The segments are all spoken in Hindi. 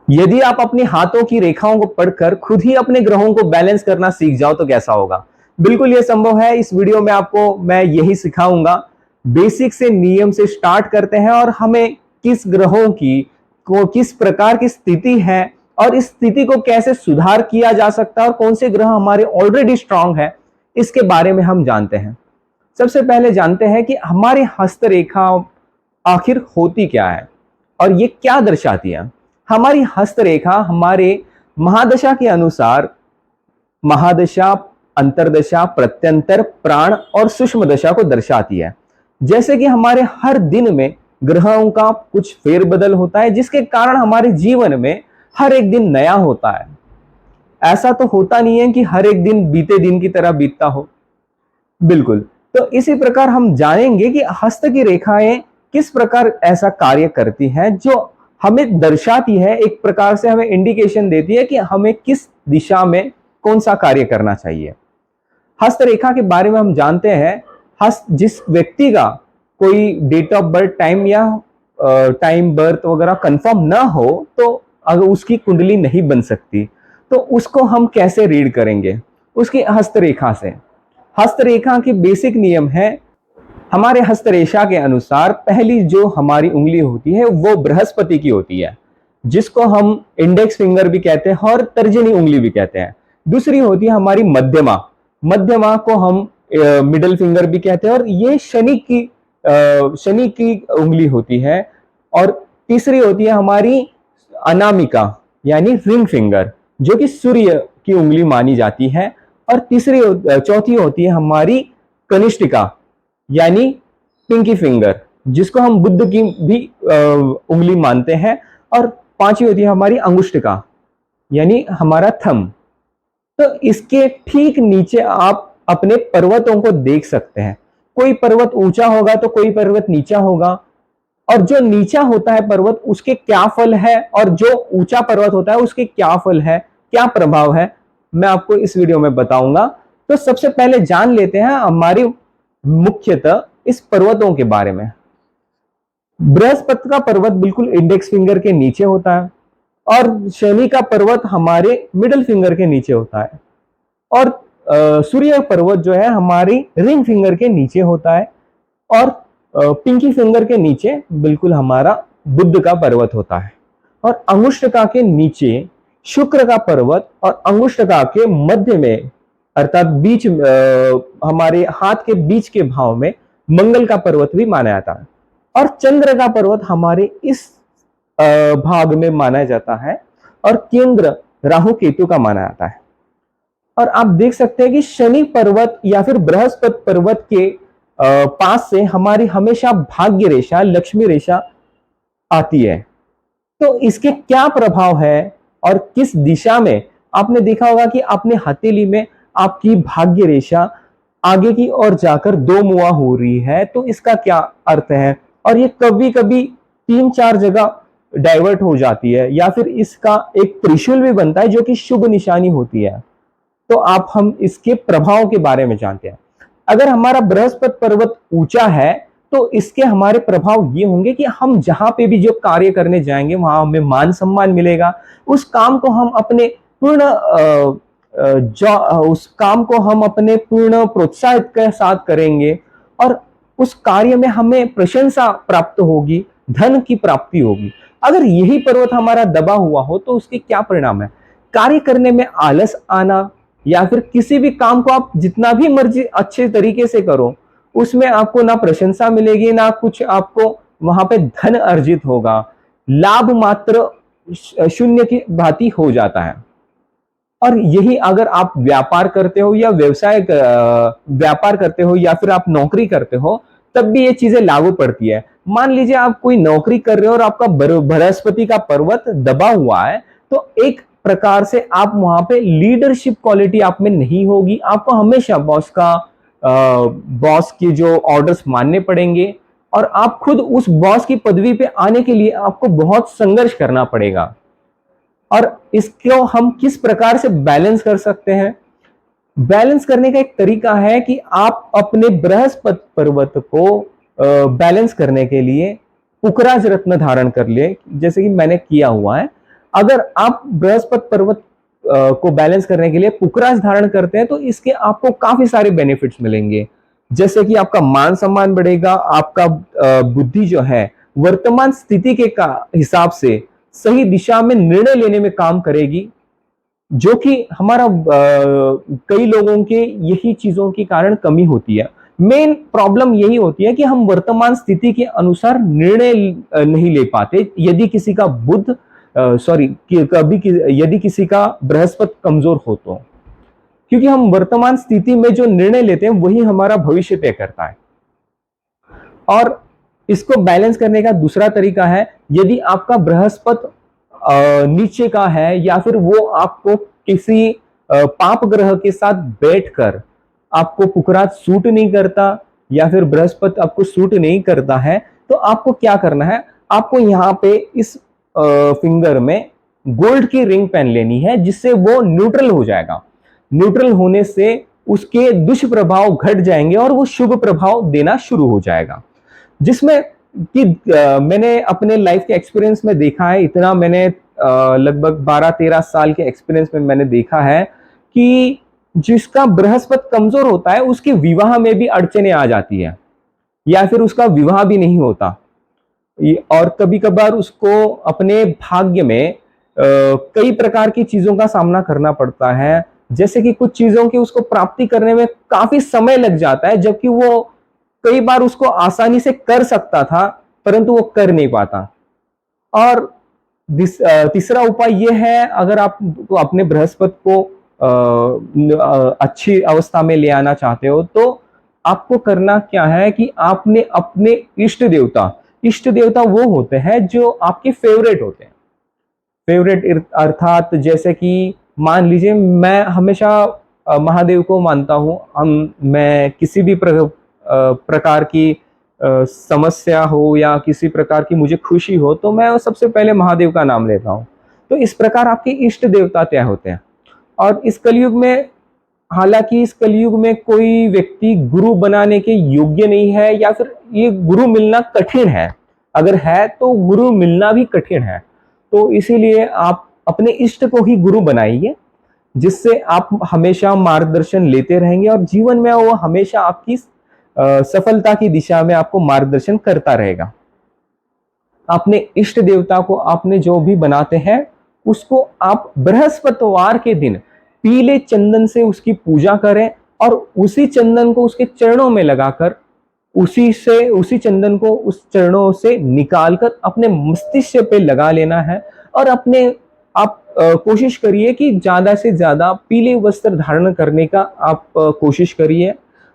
यदि आप अपने हाथों की रेखाओं को पढ़कर खुद ही अपने ग्रहों को बैलेंस करना सीख जाओ तो कैसा होगा। बिल्कुल ये संभव है। इस वीडियो में आपको मैं यही सिखाऊंगा। बेसिक से नियम से स्टार्ट करते हैं और हमें किस ग्रहों की को किस प्रकार की स्थिति है और इस स्थिति को कैसे सुधार किया जा सकता है और कौन से ग्रह हमारे ऑलरेडी स्ट्रांग है, इसके बारे में हम जानते हैं। सबसे पहले जानते हैं कि हमारी हस्तरेखा आखिर होती क्या है और ये क्या दर्शाती है। हमारी हस्तरेखा हमारे महादशा के अनुसार महादशा, अंतरदशा, प्रत्यंतर, प्राण और सूक्ष्म दशा को दर्शाती है। जैसे कि हमारे हर दिन में ग्रहों का कुछ फेरबदल होता है जिसके कारण हमारे जीवन में हर एक दिन नया होता है। ऐसा तो होता नहीं है कि हर एक दिन बीते दिन की तरह बीतता हो। बिल्कुल। तो इसी प्रकार हम जानेंगे कि हस्त की रेखाएं किस प्रकार ऐसा कार्य करती हैं जो हमें दर्शाती है, एक प्रकार से हमें इंडिकेशन देती है कि हमें किस दिशा में कौन सा कार्य करना चाहिए। हस्तरेखा के बारे में हम जानते हैं, हस्त जिस व्यक्ति का कोई डेट ऑफ बर्थ टाइम या टाइम बर्थ वगैरह कंफर्म ना हो तो अगर उसकी कुंडली नहीं बन सकती तो उसको हम कैसे रीड करेंगे? उसकी हस्तरेखा से। हस्तरेखा के बेसिक नियम है। हमारे हस्तरेखा के अनुसार पहली जो हमारी उंगली होती है वो बृहस्पति की होती है, जिसको हम इंडेक्स फिंगर भी कहते हैं और तर्जनी उंगली भी कहते हैं। दूसरी होती है हमारी मध्यमा। मध्यमा को हम मिडिल फिंगर भी कहते हैं और ये शनि की उंगली होती है। और तीसरी होती है हमारी अनामिका यानी रिंग फिंगर, जो कि सूर्य की उंगली मानी जाती है। और चौथी होती है हमारी कनिष्ठिका यानी पिंकी फिंगर, जिसको हम बुद्ध की भी उंगली मानते हैं। और पांचवी होती है हमारी अंगुष्ठिका यानी हमारा थंब। तो इसके ठीक नीचे आप अपने पर्वतों को देख सकते हैं। कोई पर्वत ऊंचा होगा तो कोई पर्वत नीचा होगा, और जो नीचा होता है पर्वत उसके क्या फल है और जो ऊंचा पर्वत होता है उसके क्या फल है, क्या प्रभाव है, मैं आपको इस वीडियो में बताऊंगा। तो सबसे पहले जान लेते हैं हमारी मुख्यतः इस पर्वतों के बारे में। बृहस्पति का पर्वत बिल्कुल इंडेक्स फिंगर के नीचे होता है और शनि का पर्वत हमारे मिडिल फिंगर के नीचे होता है। और सूर्य पर्वत जो है हमारी रिंग फिंगर के नीचे होता है। और पिंकी फिंगर के नीचे बिल्कुल हमारा बुध का पर्वत होता है। और अंगुष्ठका के नीचे शुक्र का पर्वत और अंगुष्ठका के मध्य में अर्थात बीच हमारे हाथ के बीच के भाव में मंगल का पर्वत भी माना जाता है। और चंद्र का पर्वत हमारे इस भाग में माना जाता है और केंद्र राहु केतु का माना जाता है। और आप देख सकते हैं कि शनि पर्वत या फिर बृहस्पति पर्वत के पास से हमारी हमेशा भाग्य रेखा, लक्ष्मी रेखा आती है। तो इसके क्या प्रभाव है और किस दिशा में? आपने देखा होगा कि अपने हथेली में आपकी भाग्य रेखा आगे की ओर जाकर दो मुआ हो रही है, तो इसका क्या अर्थ है? और ये कभी कभी 3-4 जगह डाइवर्ट हो जाती है या फिर इसका एक त्रिशूल भी बनता है जो कि शुभ निशानी होती है। तो आप हम इसके प्रभाव के बारे में जानते हैं। अगर हमारा बृहस्पति पर्वत ऊंचा है तो इसके हमारे प्रभाव ये होंगे कि हम जहां पे भी जो कार्य करने जाएंगे वहां हमें मान सम्मान मिलेगा। उस काम को हम अपने पूर्ण उस काम को हम अपने पूर्ण प्रोत्साहित के साथ करेंगे और उस कार्य में हमें प्रशंसा प्राप्त होगी, धन की प्राप्ति होगी। अगर यही पर्वत हमारा दबा हुआ हो तो उसके क्या परिणाम है? कार्य करने में आलस आना, या फिर किसी भी काम को आप जितना भी मर्जी अच्छे तरीके से करो उसमें आपको ना प्रशंसा मिलेगी ना कुछ आपको वहां पे धन अर्जित होगा। लाभ मात्र शून्य की भांति हो जाता है। और यही अगर आप व्यापार करते हो या व्यापार करते हो या फिर आप नौकरी करते हो तब भी ये चीजें लागू पड़ती है। मान लीजिए आप कोई नौकरी कर रहे हो और आपका बृहस्पति का पर्वत दबा हुआ है, तो एक प्रकार से आप वहां पे लीडरशिप क्वालिटी आप में नहीं होगी। आपको हमेशा बॉस की जो ऑर्डर्स मानने पड़ेंगे और आप खुद उस बॉस की पदवी पे आने के लिए आपको बहुत संघर्ष करना पड़ेगा। और इसको हम किस प्रकार से बैलेंस कर सकते हैं? बैलेंस करने का एक तरीका है कि आप अपने बृहस्पति पर्वत को बैलेंस करने के लिए पुखराज रत्न धारण कर लिए, जैसे कि मैंने किया हुआ है। अगर आप बृहस्पति पर्वत को बैलेंस करने के लिए पुखराज धारण करते हैं तो इसके आपको काफी सारे बेनिफिट्स मिलेंगे, जैसे कि आपका मान सम्मान बढ़ेगा, आपका बुद्धि जो है वर्तमान स्थिति के का हिसाब से सही दिशा में निर्णय लेने में काम करेगी, जो कि हमारा कई लोगों के यही चीजों के कारण कमी होती है। मेन प्रॉब्लम यही होती है कि हम वर्तमान स्थिति के अनुसार निर्णय नहीं ले पाते यदि किसी का बुध सॉरी यदि किसी का बृहस्पति कमजोर हो तो, क्योंकि हम वर्तमान स्थिति में जो निर्णय लेते हैं वही हमारा भविष्य तय करता है। और इसको बैलेंस करने का दूसरा तरीका है, यदि आपका बृहस्पति नीचे का है या फिर वो आपको किसी पाप ग्रह के साथ बैठकर आपको पुखराज सूट नहीं करता या फिर बृहस्पति आपको सूट नहीं करता है, तो आपको क्या करना है, आपको यहाँ पे इस फिंगर में गोल्ड की रिंग पहन लेनी है, जिससे वो न्यूट्रल हो जाएगा। न्यूट्रल होने से उसके दुष्प्रभाव घट जाएंगे और वो शुभ प्रभाव देना शुरू हो जाएगा, जिसमें कि मैंने अपने लाइफ के एक्सपीरियंस में देखा है, इतना मैंने लगभग 12-13 साल के एक्सपीरियंस में मैंने देखा है कि जिसका बृहस्पति कमजोर होता है उसके विवाह में भी अड़चने आ जाती है या फिर उसका विवाह भी नहीं होता, और कभी कभार उसको अपने भाग्य में कई प्रकार की चीजों का सामना करना पड़ता है, जैसे कि कुछ चीजों की उसको प्राप्ति करने में काफी समय लग जाता है, जबकि वो कई बार उसको आसानी से कर सकता था परंतु वो कर नहीं पाता। और तीसरा उपाय ये है, अगर आप अपने बृहस्पति को अच्छी अवस्था में ले आना चाहते हो तो आपको करना क्या है कि आपने अपने इष्ट देवता वो होते हैं जो आपके फेवरेट होते हैं। फेवरेट अर्थात जैसे कि मान लीजिए मैं हमेशा महादेव को मानता हूं, मैं किसी भी प्रकार की समस्या हो या किसी प्रकार की मुझे खुशी हो तो मैं सबसे पहले महादेव का नाम लेता हूं। तो इस प्रकार आपके इष्ट देवता तय होते हैं। और इस कलयुग में, हालांकि इस कलयुग में कोई व्यक्ति गुरु बनाने के योग्य नहीं है या फिर ये गुरु मिलना कठिन है, अगर है तो गुरु मिलना भी कठिन है, तो इसीलिए आप अपने इष्ट को ही गुरु बनाइए, जिससे आप हमेशा मार्गदर्शन लेते रहेंगे और जीवन में वो हमेशा आपकी सफलता की दिशा में आपको मार्गदर्शन करता रहेगा। अपने इष्ट देवता को आपने जो भी बनाते हैं उसको आप बृहस्पतिवार के दिन पीले चंदन से उसकी पूजा करें और उसी चंदन को उसके चरणों में लगाकर उसी चंदन को उस चरणों से निकालकर अपने मस्तिष्क पे लगा लेना है। और आप कोशिश करिए कि ज्यादा से ज्यादा पीले वस्त्र धारण करने का आप कोशिश करिए।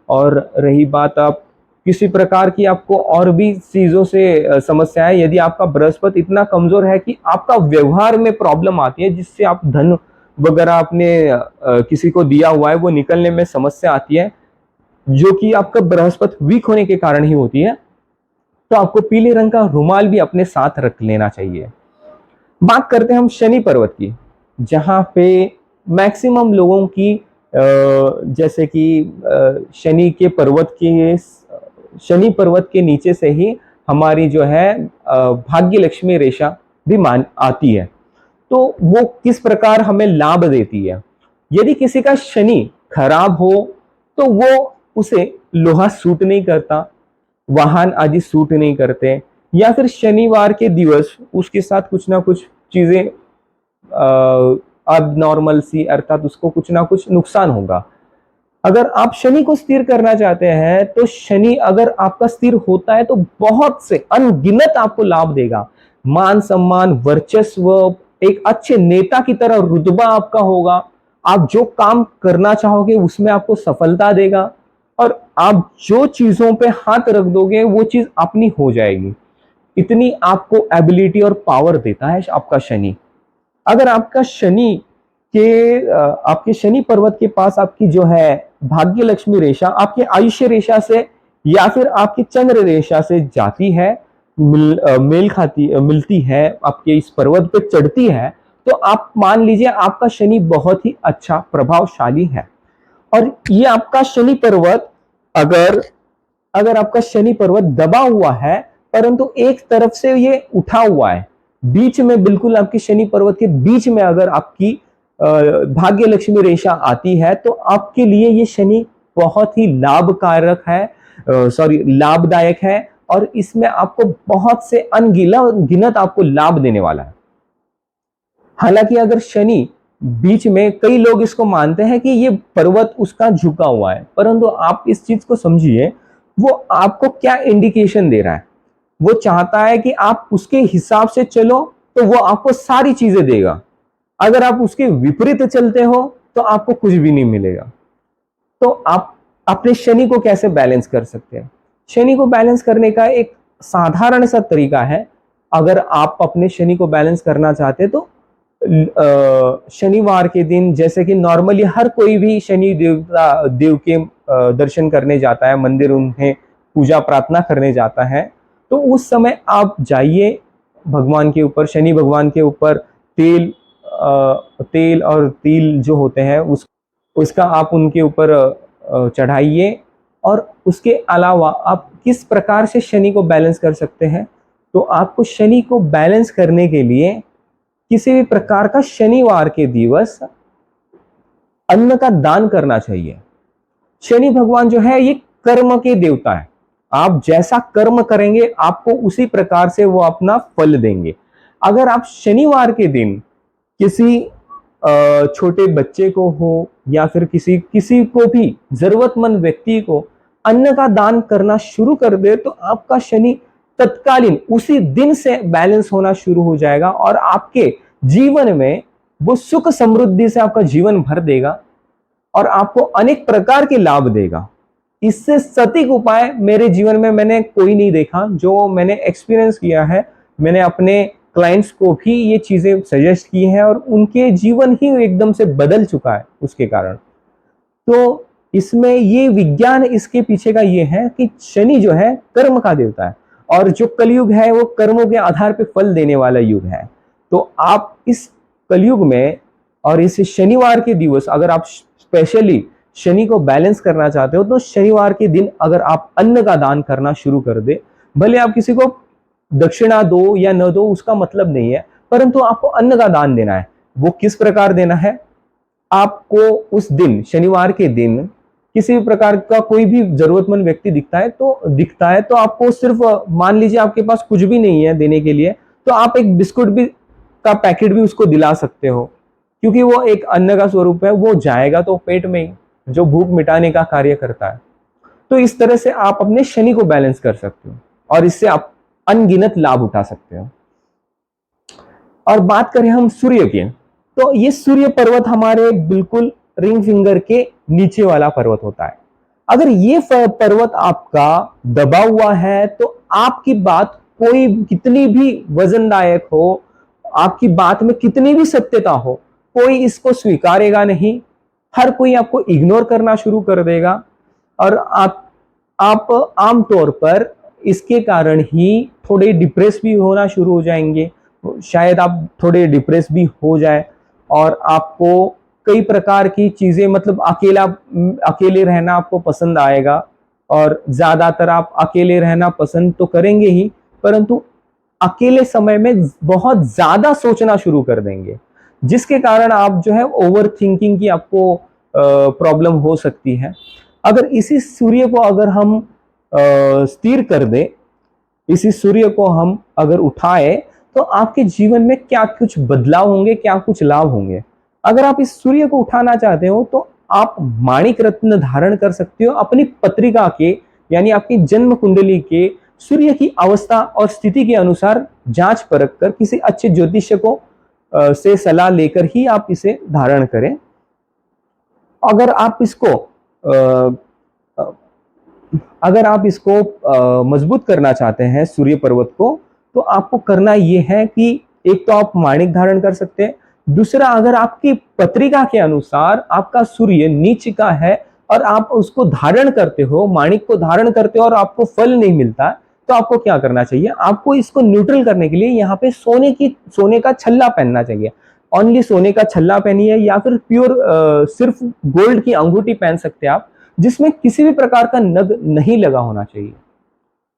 और रही बात आप किसी प्रकार की आपको और भी चीजों से समस्या है, यदि आपका बृहस्पति इतना कमजोर है कि आपका व्यवहार में प्रॉब्लम आती है, जिससे आप धन वगैरह आपने किसी को दिया हुआ है वो निकलने में समस्या आती है, जो कि आपका बृहस्पति वीक होने के कारण ही होती है, तो आपको पीले रंग का रुमाल भी अपने साथ रख लेना चाहिए। बात करते हैं हम शनि पर्वत की, जहां पे मैक्सिमम लोगों की जैसे कि शनि पर्वत के नीचे से ही हमारी जो है भाग्य लक्ष्मी रेखा भी आती है, तो वो किस प्रकार हमें लाभ देती है। यदि किसी का शनि खराब हो तो वो उसे लोहा सूट नहीं करता, वाहन आदि सूट नहीं करते, या फिर शनिवार के दिवस उसके साथ कुछ ना कुछ चीजें अब नॉर्मल सी, अर्थात उसको कुछ ना कुछ नुकसान होगा। अगर आप शनि को स्थिर करना चाहते हैं तो शनि अगर आपका स्थिर होता है तो बहुत से अनगिनत आपको लाभ देगा, मान सम्मान, वर्चस्व, एक अच्छे नेता की तरह रुतबा आपका होगा, आप जो काम करना चाहोगे उसमें आपको सफलता देगा, और आप जो चीजों पे हाथ रख दोगे वो चीज अपनी हो जाएगी। इतनी आपको एबिलिटी और पावर देता है आपका शनि। अगर आपका आपके शनि पर्वत के पास आपकी जो है भाग्य लक्ष्मी रेखा आपके आयुष्य रेखा से या फिर आपकी चंद्र रेखा से जाती है, मिलती है, आपके इस पर्वत पे चढ़ती है, तो आप मान लीजिए आपका शनि बहुत ही अच्छा प्रभावशाली है। और ये आपका शनि पर्वत अगर आपका शनि पर्वत दबा हुआ है परंतु एक तरफ से ये उठा हुआ है, बीच में, बिल्कुल आपके शनि पर्वत के बीच में अगर आपकी भाग्य लक्ष्मी रेखा आती है तो आपके लिए ये शनि बहुत ही लाभकारक है, सॉरी लाभदायक है, और इसमें आपको बहुत से अनगिनत आपको लाभ देने वाला है। हालांकि अगर शनि बीच में, कई लोग इसको मानते हैं कि ये पर्वत उसका झुका हुआ है, परंतु आप इस चीज को समझिए, वो आपको क्या इंडिकेशन दे रहा है। वो चाहता है कि आप उसके हिसाब से चलो तो वो आपको सारी चीजें देगा। अगर आप उसके विपरीत चलते हो तो आपको कुछ भी नहीं मिलेगा। तो आप अपने शनि को कैसे बैलेंस कर सकते हैं? शनि को बैलेंस करने का एक साधारण सा तरीका है। अगर आप अपने शनि को बैलेंस करना चाहते हैं तो शनिवार के दिन, जैसे कि नॉर्मली हर कोई भी शनि देव के दर्शन करने जाता है, मंदिर उन्हें पूजा प्रार्थना करने जाता है, तो उस समय आप जाइए भगवान के ऊपर, शनि भगवान के ऊपर तेल और तिल जो होते हैं उसका आप उनके ऊपर चढ़ाइए। और उसके अलावा आप किस प्रकार से शनि को बैलेंस कर सकते हैं? तो आपको शनि को बैलेंस करने के लिए किसी भी प्रकार का शनिवार के दिवस अन्न का दान करना चाहिए। शनि भगवान जो है ये कर्म के देवता है। आप जैसा कर्म करेंगे आपको उसी प्रकार से वो अपना फल देंगे। अगर आप शनिवार के दिन किसी छोटे बच्चे को हो या फिर किसी को भी जरूरतमंद व्यक्ति को अन्न का दान करना शुरू कर दे तो आपका शनि तत्कालीन उसी दिन से बैलेंस होना शुरू हो जाएगा और आपके जीवन में वो सुख समृद्धि से आपका जीवन भर देगा और आपको अनेक प्रकार के लाभ देगा। इससे सटीक उपाय मेरे जीवन में मैंने कोई नहीं देखा, जो मैंने एक्सपीरियंस किया है। मैंने अपने क्लाइंट्स को भी ये चीजें सजेस्ट की हैं और उनके जीवन ही एकदम से बदल चुका है उसके कारण। तो इसमें ये विज्ञान इसके पीछे का ये है कि शनि जो है कर्म का देवता है और जो कलयुग है वो कर्मों के आधार पर फल देने वाला युग है। तो आप इस कलयुग में और इस शनिवार के दिवस अगर आप स्पेशली शनि को बैलेंस करना चाहते हो तो शनिवार के दिन अगर आप अन्न का दान करना शुरू कर दे, भले आप किसी को दक्षिणा दो या न दो उसका मतलब नहीं है, परंतु आपको अन्न का दान देना है। वो किस प्रकार देना है? आपको उस दिन, शनिवार के दिन, किसी भी प्रकार का कोई भी जरूरतमंद व्यक्ति दिखता है तो आपको सिर्फ, मान लीजिए आपके पास कुछ भी नहीं है देने के लिए, तो आप एक बिस्कुट भी का पैकेट भी उसको दिला सकते हो, क्योंकि वो एक अन्न का स्वरूप है। वो जाएगा तो पेट में ही, जो भूख मिटाने का कार्य करता है। तो इस तरह से आप अपने शनि को बैलेंस कर सकते हो और इससे आप अनगिनत लाभ उठा सकते हो। और बात करें हम सूर्य की, तो ये सूर्य पर्वत हमारे बिल्कुल रिंग फिंगर के नीचे वाला पर्वत होता है। अगर ये पर्वत आपका दबा हुआ है तो आपकी बात कोई कितनी भी वजनदायक हो, आपकी बात में कितनी भी सत्यता हो, कोई इसको स्वीकारेगा नहीं। हर कोई आपको इग्नोर करना शुरू कर देगा और आप आमतौर पर इसके कारण ही थोड़े डिप्रेस भी होना शुरू हो जाएंगे। शायद आप थोड़े डिप्रेस भी हो जाए और आपको कई प्रकार की चीजें, मतलब अकेले रहना आपको पसंद आएगा और ज्यादातर आप अकेले रहना पसंद तो करेंगे ही, परंतु अकेले समय में बहुत ज्यादा सोचना शुरू कर देंगे, जिसके कारण आप जो है ओवर थिंकिंग की आपको प्रॉब्लम हो सकती है। अगर इसी सूर्य को अगर हम स्थिर कर दें, इसी सूर्य को हम अगर उठाए तो आपके जीवन में क्या कुछ बदलाव होंगे, क्या कुछ लाभ होंगे। अगर आप इस सूर्य को उठाना चाहते हो तो आप माणिक रत्न धारण कर सकते हो अपनी पत्रिका के, यानी आपकी जन्म कुंडली के सूर्य की अवस्था और स्थिति के अनुसार जांच परख कर किसी अच्छे ज्योतिष्य को से सलाह लेकर ही आप इसे धारण करें। अगर आप इसको मजबूत करना चाहते हैं सूर्य पर्वत को, तो आपको करना यह है कि एक तो आप माणिक धारण कर सकते हैं, दूसरा अगर आपकी पत्रिका के अनुसार आपका सूर्य नीच का है और आप उसको धारण करते हो, माणिक को धारण करते हो और आपको फल नहीं मिलता, तो आपको क्या करना चाहिए? आपको इसको न्यूट्रल करने के लिए यहाँ पे सोने का छल्ला पहनना चाहिए। ओनली सोने का छल्ला पहनिए या फिर प्योर सिर्फ गोल्ड की अंगूठी पहन सकते हैं आप, जिसमें किसी भी प्रकार का नग नहीं लगा होना चाहिए।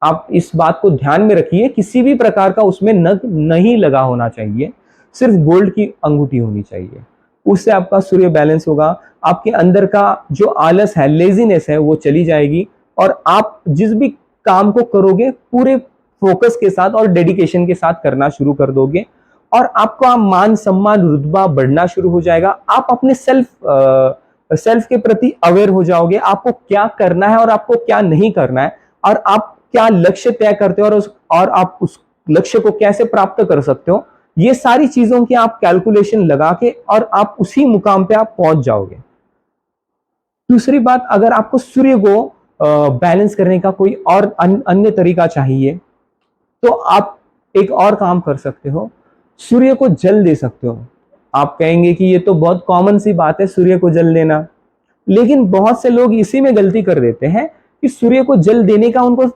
आप इस बात को ध्यान में रखिए, किसी भी प्रकार का उसमें नग नहीं लगा होना चाहिए, सिर्फ गोल्ड की अंगूठी होनी चाहिए। उससे आपका सूर्य बैलेंस होगा, आपके अंदर का जो आलस है, लेजीनेस है, वो चली जाएगी और आप जिस भी काम को करोगे पूरे फोकस के साथ और डेडिकेशन के साथ करना शुरू कर दोगे और आपका मान सम्मान रुतबा बढ़ना शुरू हो जाएगा। आप अपने सेल्फ के प्रति अवेयर हो जाओगे, आपको क्या करना है और आपको क्या नहीं करना है, और आप क्या लक्ष्य तय करते हो और आप उस लक्ष्य को कैसे प्राप्त कर सकते हो, ये सारी चीजों की आप कैलकुलेशन लगा के और आप उसी मुकाम पे आप पहुंच जाओगे। दूसरी बात, अगर आपको सूर्य को बैलेंस करने का कोई और अन्य तरीका चाहिए तो आप एक और काम कर सकते हो, सूर्य को जल दे सकते हो। आप कहेंगे कि ये तो बहुत कॉमन सी बात है सूर्य को जल देना, लेकिन बहुत से लोग इसी में गलती कर देते हैं कि सूर्य को जल देने का उनको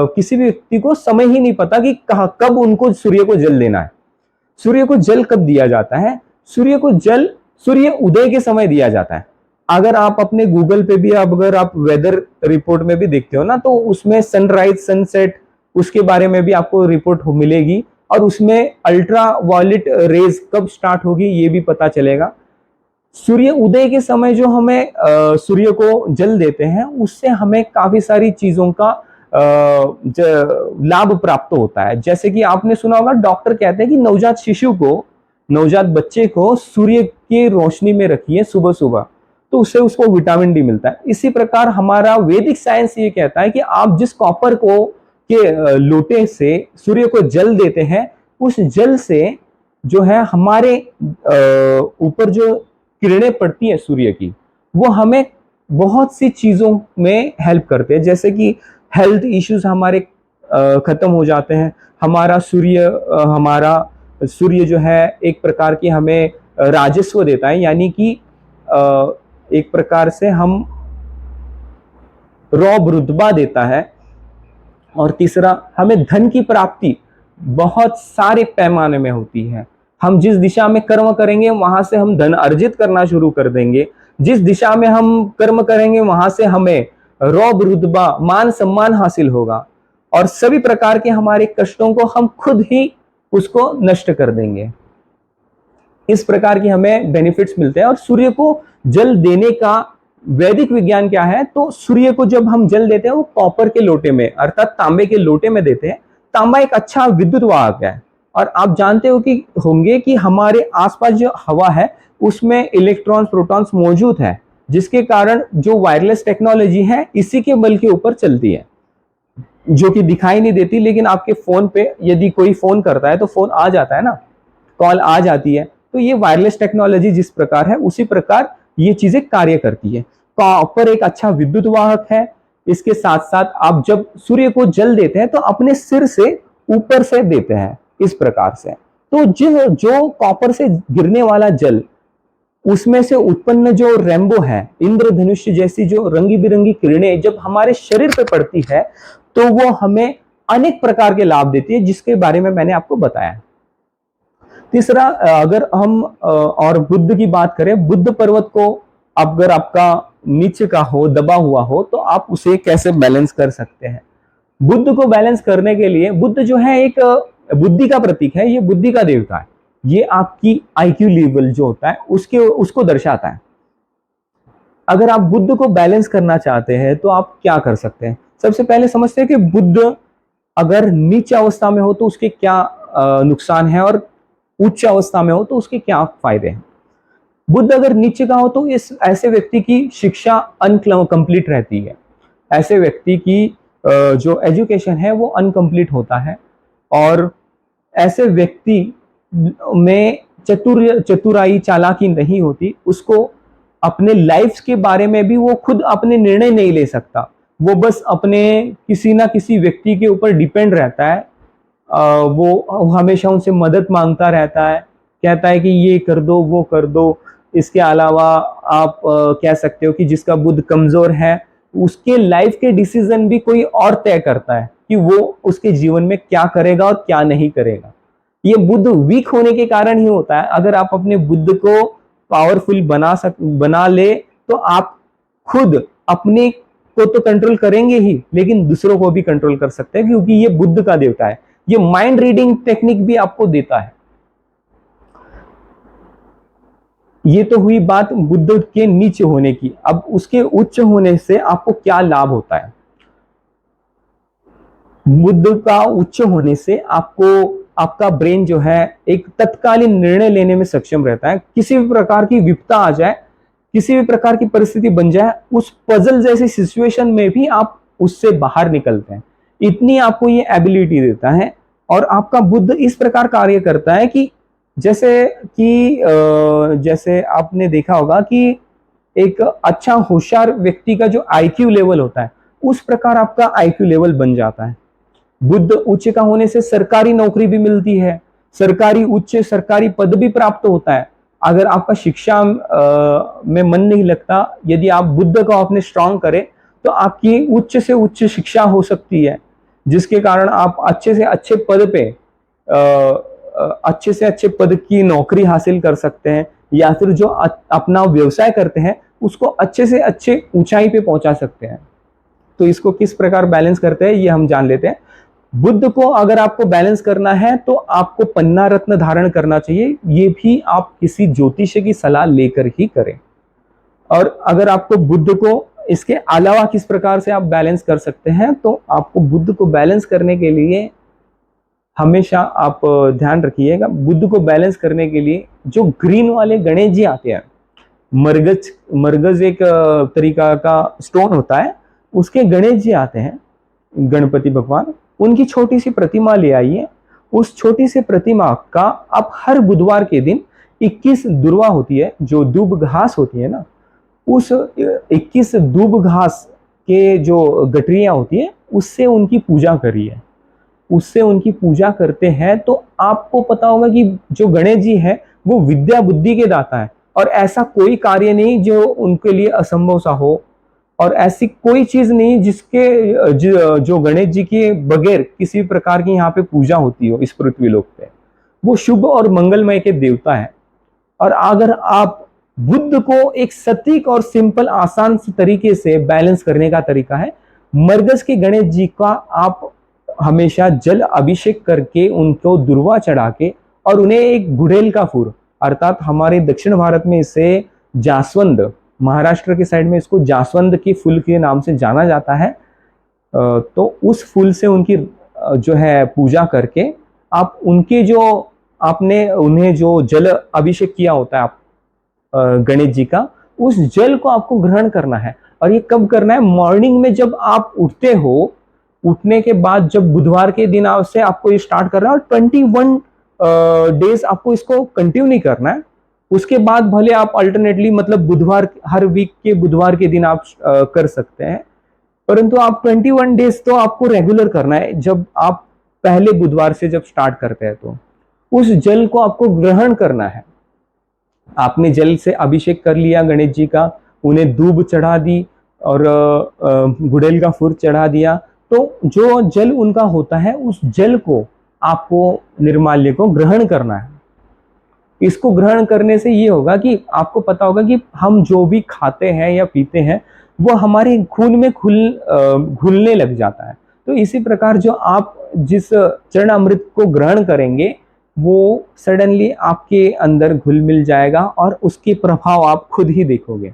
किसी भी व्यक्ति को समय ही नहीं पता कि कब उनको सूर्य को जल देना है। सूर्य को जल कब दिया जाता है? सूर्य को जल सूर्य उदय के समय दिया जाता है। अगर आप अपने गूगल पे भी अगर आप वेदर रिपोर्ट में भी देखते हो ना, तो उसमें सनराइज सनसेट उसके बारे में भी आपको रिपोर्ट मिलेगी और उसमें अल्ट्रा वायलेट रेज कब स्टार्ट होगी ये भी पता चलेगा। सूर्य उदय के समय जो हमें सूर्य को जल देते हैं उससे हमें काफी सारी चीजों का लाभ प्राप्त होता है। जैसे कि आपने सुना होगा, डॉक्टर कहते हैं कि नवजात बच्चे को सूर्य की रोशनी में रखिए सुबह सुबह, तो उससे उसको विटामिन डी मिलता है। इसी प्रकार हमारा वैदिक साइंस ये कहता है कि आप जिस कॉपर को के लोटे से सूर्य को जल देते हैं, उस जल से जो है हमारे ऊपर जो किरणें पड़ती है सूर्य की, वो हमें बहुत सी चीजों में हेल्प करते हैं। जैसे कि हेल्थ इश्यूज हमारे खत्म हो जाते हैं। हमारा सूर्य जो है एक प्रकार की हमें राजस्व देता है, यानी कि एक प्रकार से हम रौब रुतबा देता है। और तीसरा, हमें धन की प्राप्ति बहुत सारे पैमाने में होती है। हम जिस दिशा में कर्म करेंगे वहां से हम धन अर्जित करना शुरू कर देंगे। जिस दिशा में हम कर्म करेंगे वहां से हमें रौब रुतबा मान सम्मान हासिल होगा और सभी प्रकार के हमारे कष्टों को हम खुद ही उसको नष्ट कर देंगे। इस प्रकार की हमें बेनिफिट्स मिलते हैं। और सूर्य को जल देने का वैदिक विज्ञान क्या है, तो सूर्य को जब हम जल देते हैं वो कॉपर के लोटे में अर्थात तांबे के लोटे में देते हैं। तांबा एक अच्छा विद्युत वाहक है और आप जानते होंगे कि हमारे आसपास जो हवा है उसमें इलेक्ट्रॉन्स प्रोटॉन्स मौजूद है, जिसके कारण जो वायरलेस टेक्नोलॉजी है इसी के बल के ऊपर चलती है, जो कि दिखाई नहीं देती, लेकिन आपके फोन पे यदि कोई फोन करता है तो फोन आ जाता है ना, कॉल आ जाती है। तो ये वायरलेस टेक्नोलॉजी जिस प्रकार है उसी प्रकार ये चीजें कार्य करती है। कॉपर एक अच्छा विद्युत वाहक है। इसके साथ साथ आप जब सूर्य को जल देते हैं तो अपने सिर से ऊपर से देते हैं इस प्रकार से, तो जो कॉपर से गिरने वाला जल, उसमें से उत्पन्न जो रेनबो है, इंद्रधनुष जैसी जो रंगी बिरंगी किरणें जब हमारे शरीर पे पड़ती है तो वो हमें अनेक प्रकार के लाभ देती है, जिसके बारे में मैंने आपको बताया। तीसरा, अगर हम और बुद्ध की बात करें, बुद्ध पर्वत को अगर आपका नीचे का हो, दबा हुआ हो, तो आप उसे कैसे बैलेंस कर सकते हैं? बुद्ध को बैलेंस करने के लिए, बुद्ध जो है एक बुद्धि का प्रतीक है, ये बुद्धि का देवता है। ये आपकी आईक्यू लेवल जो होता है उसको दर्शाता है। अगर आप बुद्ध को बैलेंस करना चाहते हैं तो आप क्या कर सकते हैं? सबसे पहले समझते हैं कि बुद्ध अगर नीच अवस्था में हो तो उसके क्या नुकसान है और उच्च अवस्था में हो तो उसके क्या फायदे हैं। बुद्ध अगर नीचे का हो तो इस ऐसे व्यक्ति की शिक्षा अनकंप्लीट रहती है, ऐसे व्यक्ति की जो एजुकेशन है वो अनकंप्लीट होता है और ऐसे व्यक्ति में चतुराई चालाकी नहीं होती। उसको अपने लाइफ के बारे में भी वो खुद अपने निर्णय नहीं ले सकता, वो बस अपने किसी ना किसी व्यक्ति के ऊपर डिपेंड रहता है। वो हमेशा उनसे मदद मांगता रहता है, कहता है कि ये कर दो वो कर दो। इसके अलावा आप कह सकते हो कि जिसका बुद्ध कमजोर है उसके लाइफ के डिसीजन भी कोई और तय करता है कि वो उसके जीवन में क्या करेगा और क्या नहीं करेगा। ये बुद्ध वीक होने के कारण ही होता है। अगर आप अपने बुद्ध को पावरफुल बना ले तो आप खुद अपने को तो कंट्रोल करेंगे ही, लेकिन दूसरों को भी कंट्रोल कर सकते हैं, क्योंकि ये बुद्ध का देवता है। ये माइंड रीडिंग टेक्निक भी आपको देता है। ये तो हुई बात बुद्ध के नीचे होने की। अब उसके उच्च होने से आपको क्या लाभ होता है? बुद्ध का उच्च होने से आपको, आपका ब्रेन जो है एक तत्कालीन निर्णय लेने में सक्षम रहता है। किसी भी प्रकार की विपदा आ जाए, किसी भी प्रकार की परिस्थिति बन जाए, उस पजल जैसी सिचुएशन में भी आप उससे बाहर निकलते हैं। इतनी आपको ये एबिलिटी देता है। और आपका बुद्ध इस प्रकार कार्य करता है कि जैसे आपने देखा होगा कि एक अच्छा होशियार व्यक्ति का जो आईक्यू लेवल होता है, उस प्रकार आपका आईक्यू लेवल बन जाता है। बुद्ध उच्च का होने से सरकारी नौकरी भी मिलती है, सरकारी पद भी प्राप्त होता है। अगर आपका शिक्षा में मन नहीं लगता, यदि आप बुद्ध को अपने स्ट्रांग करें, तो आपकी उच्च से उच्च शिक्षा हो सकती है, जिसके कारण आप अच्छे से अच्छे पद पे अच्छे से अच्छे पद की नौकरी हासिल कर सकते हैं, या फिर जो अपना व्यवसाय करते हैं उसको अच्छे से अच्छे ऊंचाई पे पहुंचा सकते हैं। तो इसको किस प्रकार बैलेंस करते हैं ये हम जान लेते हैं। बुद्ध को अगर आपको बैलेंस करना है तो आपको पन्ना रत्न धारण करना चाहिए। ये भी आप किसी ज्योतिष की सलाह लेकर ही करें। और अगर आपको बुद्ध को इसके अलावा किस प्रकार से आप बैलेंस कर सकते हैं, तो आपको बुद्ध को बैलेंस करने के लिए हमेशा आप ध्यान रखिएगा, बुद्ध को बैलेंस करने के लिए जो ग्रीन वाले गणेश जी आते हैं, मरगज एक तरीका का स्टोन होता है, उसके गणेश जी आते हैं, गणपति भगवान, उनकी छोटी सी प्रतिमा ले आइए। उस छोटी सी प्रतिमा का आप हर बुधवार के दिन 21 दुर्वा होती है, जो दूब घास होती है ना, उस 21 दूब घास के जो गठरियां होती है, उससे उनकी पूजा करिए। उससे उनकी पूजा करते हैं तो आपको पता होगा कि जो गणेश जी है वो विद्या बुद्धि के दाता है, और ऐसा कोई कार्य नहीं जो उनके लिए असंभव सा हो, और ऐसी कोई चीज नहीं जो गणेश जी के बगैर किसी प्रकार की यहाँ पे पूजा होती हो इस पृथ्वी लोक पे। वो शुभ और मंगलमय के देवता है। और अगर आप बुद्ध को एक सटीक और सिंपल आसान तरीके से बैलेंस करने का तरीका है, मरगज के गणेश जी का आप हमेशा जल अभिषेक करके, उनको दुर्वा चढ़ा के, और उन्हें एक गुड़ेल का फूल, अर्थात हमारे दक्षिण भारत में इसे जासवंद, महाराष्ट्र के साइड में इसको जासवंद के फूल के नाम से जाना जाता है, तो उस फूल से उनकी जो है पूजा करके, आप उनके जो आपने उन्हें जो जल अभिषेक किया होता है आप गणेश जी का, उस जल को आपको ग्रहण करना है। और ये कब करना है? मॉर्निंग में जब आप उठते हो, उठने के बाद जब बुधवार के दिन से आपको ये स्टार्ट करना है, और 21 डेज आपको इसको कंटिन्यू नहीं करना है। उसके बाद भले आप अल्टरनेटली, मतलब बुधवार, हर वीक के बुधवार के दिन आप कर सकते हैं, परंतु आप 21 डेज तो आपको रेगुलर करना है। जब आप पहले बुधवार से जब स्टार्ट करते हैं तो उस जल को आपको ग्रहण करना है। आपने जल से अभिषेक कर लिया गणेश जी का, उन्हें दूब चढ़ा दी और गुड़ेल का फूल चढ़ा दिया, तो जो जल उनका होता है उस जल को आपको, निर्माल्य को ग्रहण करना है। इसको ग्रहण करने से ये होगा कि आपको पता होगा कि हम जो भी खाते हैं या पीते हैं वो हमारे खून में घुलने लग जाता है। तो इसी प्रकार जो आप जिस चरण अमृत को ग्रहण करेंगे वो सडनली आपके अंदर घुल मिल जाएगा, और उसके प्रभाव आप खुद ही देखोगे।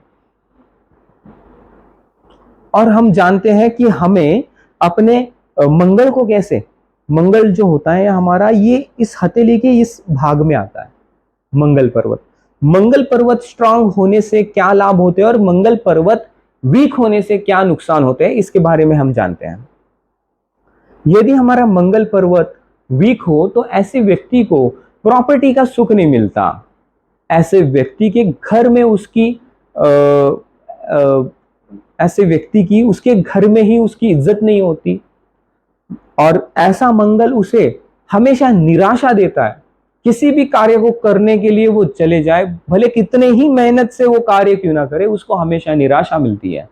और हम जानते हैं कि हमें अपने मंगल को कैसे, मंगल जो होता है हमारा, ये इस हथेली के इस भाग में आता है, मंगल पर्वत। मंगल पर्वत स्ट्रांग होने से क्या लाभ होते हैं, और मंगल पर्वत वीक होने से क्या नुकसान होते हैं, इसके बारे में हम जानते हैं। यदि हमारा मंगल पर्वत वीक हो तो ऐसे व्यक्ति को प्रॉपर्टी का सुख नहीं मिलता, ऐसे व्यक्ति के घर में ऐसे व्यक्ति की उसके घर में ही उसकी इज्जत नहीं होती, और ऐसा मंगल उसे हमेशा निराशा देता है। किसी भी कार्य को करने के लिए वो चले जाए, भले कितने ही मेहनत से वो कार्य क्यों ना करे, उसको हमेशा निराशा मिलती है।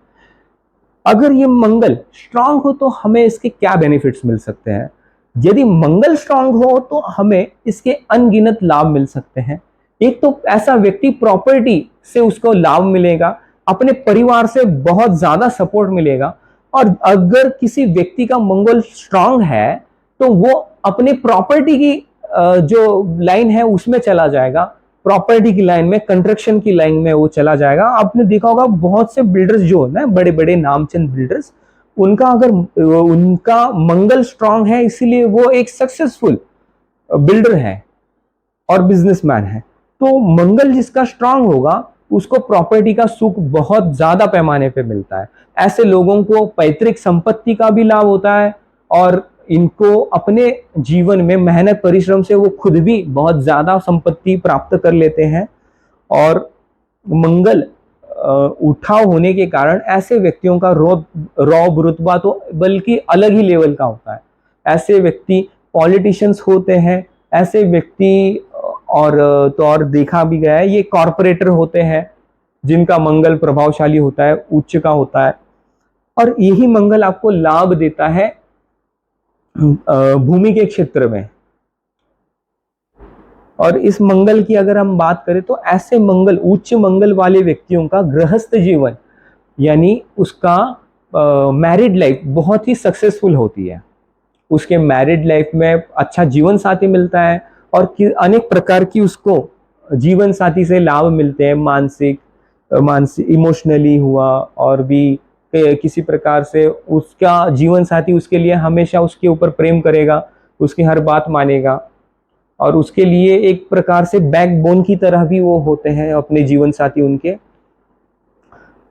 अगर ये मंगल स्ट्रांग हो तो हमें इसके क्या बेनिफिट्स मिल सकते हैं? यदि मंगल स्ट्रांग हो तो हमें इसके अनगिनत लाभ मिल सकते हैं। एक तो ऐसा व्यक्ति, प्रॉपर्टी से उसको लाभ मिलेगा, अपने परिवार से बहुत ज्यादा सपोर्ट मिलेगा। और अगर किसी व्यक्ति का मंगल स्ट्रांग है तो वो अपने प्रॉपर्टी की जो लाइन है उसमें चला जाएगा, प्रॉपर्टी की लाइन में, कंस्ट्रक्शन की लाइन में वो चला जाएगा। आपने देखा होगा बहुत से बिल्डर्स जो है ना, बड़े बड़े नामचंद बिल्डर्स, उनका अगर उनका मंगल स्ट्रांग है इसीलिए वो एक सक्सेसफुल बिल्डर है और बिजनेसमैन है। तो मंगल जिसका स्ट्रांग होगा उसको प्रॉपर्टी का सुख बहुत ज्यादा पैमाने पे मिलता है। ऐसे लोगों को पैतृक संपत्ति का भी लाभ होता है और इनको अपने जीवन में मेहनत परिश्रम से वो खुद भी बहुत ज्यादा संपत्ति प्राप्त कर लेते हैं। और मंगल उठाव होने के कारण ऐसे व्यक्तियों का रौब रुतबा तो बल्कि अलग ही लेवल का होता है। ऐसे व्यक्ति पॉलिटिशियंस होते हैं, ऐसे व्यक्ति और तो और देखा भी गया है ये कॉरपोरेटर होते हैं जिनका मंगल प्रभावशाली होता है, उच्च का होता है। और यही मंगल आपको लाभ देता है भूमि के क्षेत्र में। और इस मंगल की अगर हम बात करें तो ऐसे मंगल, उच्च मंगल वाले व्यक्तियों का गृहस्थ जीवन यानी उसका मैरिड लाइफ बहुत ही सक्सेसफुल होती है। उसके मैरिड लाइफ में अच्छा जीवन साथी मिलता है और अनेक प्रकार की उसको जीवन साथी से लाभ मिलते हैं, मानसिक इमोशनली हुआ और भी किसी प्रकार से उसका जीवन साथी उसके लिए हमेशा उसके ऊपर प्रेम करेगा, उसकी हर बात मानेगा और उसके लिए एक प्रकार से बैकबोन की तरह भी वो होते हैं अपने जीवन साथी उनके।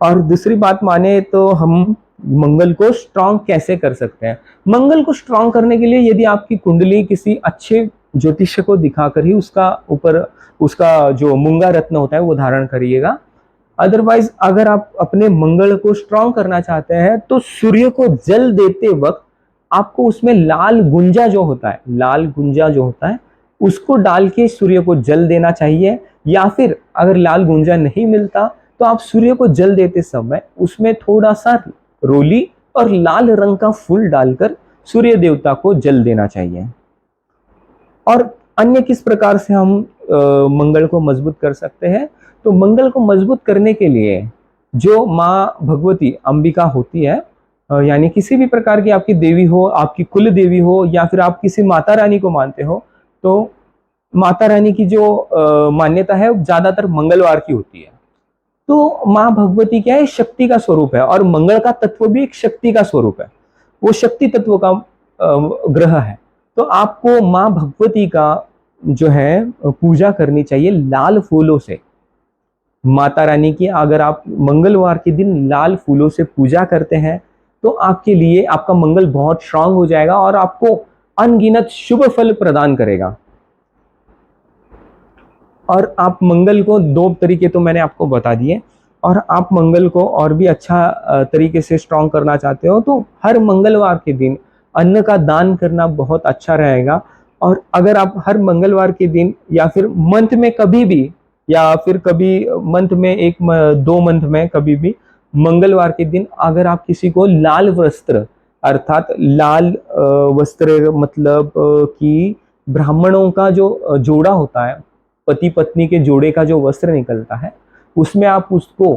और दूसरी बात माने तो हम मंगल को स्ट्रांग कैसे कर सकते हैं? मंगल को स्ट्रांग करने के लिए यदि आपकी कुंडली किसी अच्छे ज्योतिष को दिखाकर ही उसका ऊपर उसका जो मूंगा रत्न होता है वो धारण करिएगा। अदरवाइज अगर आप अपने मंगल को स्ट्रांग करना चाहते हैं तो सूर्य को जल देते वक्त आपको उसमें लाल गुंजा जो होता है उसको डाल के सूर्य को जल देना चाहिए। या फिर अगर लाल गुंजा नहीं मिलता तो आप सूर्य को जल देते समय उसमें थोड़ा सा रोली और लाल रंग का फूल डालकर सूर्य देवता को जल देना चाहिए। और अन्य किस प्रकार से हम मंगल को मजबूत कर सकते हैं? तो मंगल को मजबूत करने के लिए जो माँ भगवती अंबिका होती है, यानी किसी भी प्रकार की आपकी देवी हो, आपकी कुल देवी हो या फिर आप किसी माता रानी को मानते हो, तो माता रानी की जो मान्यता है ज्यादातर मंगलवार की होती है। तो माँ भगवती क्या है? शक्ति का स्वरूप है और मंगल का तत्व भी एक शक्ति का स्वरूप है, वो शक्ति तत्व का ग्रह है। तो आपको माँ भगवती का जो है पूजा करनी चाहिए लाल फूलों से। माता रानी की अगर आप मंगलवार के दिन लाल फूलों से पूजा करते हैं तो आपके लिए आपका मंगल बहुत स्ट्रांग हो जाएगा और आपको अनगिनत शुभ फल प्रदान करेगा। और आप मंगल को दो तरीके तो मैंने आपको बता दिए, और आप मंगल को और भी अच्छा तरीके से स्ट्रांग करना चाहते हो तो हर मंगलवार के दिन अन्न का दान करना बहुत अच्छा रहेगा। और अगर आप हर मंगलवार के दिन या फिर मंथ में कभी भी या फिर कभी मंथ में दो मंथ में कभी भी मंगलवार के दिन अगर आप किसी को लाल वस्त्र अर्थात लाल वस्त्र मतलब कि ब्राह्मणों का जो जोड़ा होता है, पति पत्नी के जोड़े का जो वस्त्र निकलता है उसमें आप उसको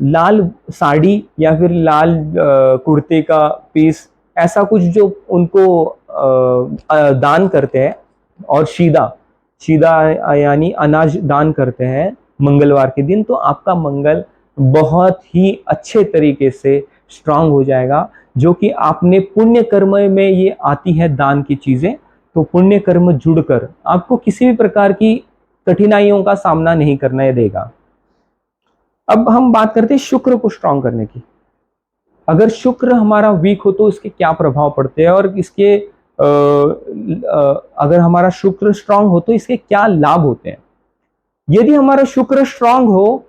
लाल साड़ी या फिर लाल कुर्ते का पीस ऐसा कुछ जो उनको दान करते हैं, और शीदा यानी अनाज दान करते हैं मंगलवार के दिन, तो आपका मंगल बहुत ही अच्छे तरीके से स्ट्रांग हो जाएगा। जो कि आपने पुण्य कर्म में ये आती है दान की चीजें, तो पुण्य कर्म जुड़कर आपको किसी भी प्रकार की कठिनाइयों का सामना नहीं करने देगा। अब हम बात करते हैं शुक्र को स्ट्रांग करने की। अगर शुक्र हमारा वीक हो तो इसके क्या प्रभाव पड़ते हैं और इसके अगर हमारा शुक्र स्ट्रांग हो तो इसके क्या लाभ होते हैं? यदि हमारा शुक्र स्ट्रांग हो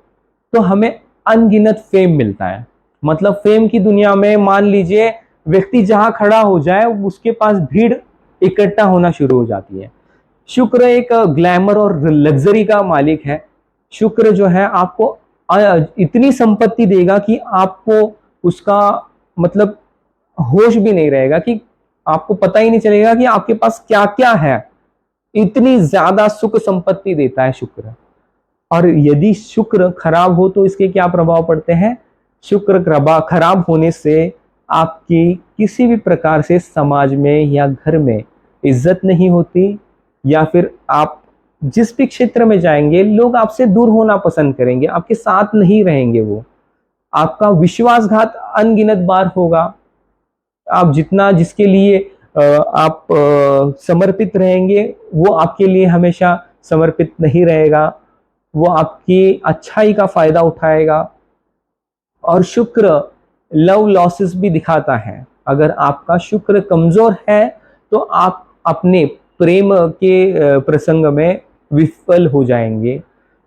तो हमें अनगिनत फेम मिलता है। मतलब फेम की दुनिया में मान लीजिए व्यक्ति जहां खड़ा हो जाए उसके पास भीड़ इकट्ठा होना शुरू हो जाती है। शुक्र एक ग्लैमर और लग्जरी का मालिक है। शुक्र जो है आपको इतनी संपत्ति देगा कि आपको उसका मतलब होश भी नहीं रहेगा, कि आपको पता ही नहीं चलेगा कि आपके पास क्या क्या है। इतनी ज्यादा सुख संपत्ति देता है शुक्र। और यदि शुक्र खराब हो तो इसके क्या प्रभाव पड़ते हैं? शुक्र खराब होने से आपकी किसी भी प्रकार से समाज में या घर में इज्जत नहीं होती, या फिर आप जिस भी क्षेत्र में जाएंगे लोग आपसे दूर होना पसंद करेंगे, आपके साथ नहीं रहेंगे वो। आपका विश्वासघात अनगिनत बार होगा। आप जितना जिसके लिए आप समर्पित रहेंगे वो आपके लिए हमेशा समर्पित नहीं रहेगा, वो आपकी अच्छाई का फायदा उठाएगा। और शुक्र लव लॉसेस भी दिखाता है। अगर आपका शुक्र कमजोर है तो आप अपने प्रेम के प्रसंग में विफल हो जाएंगे,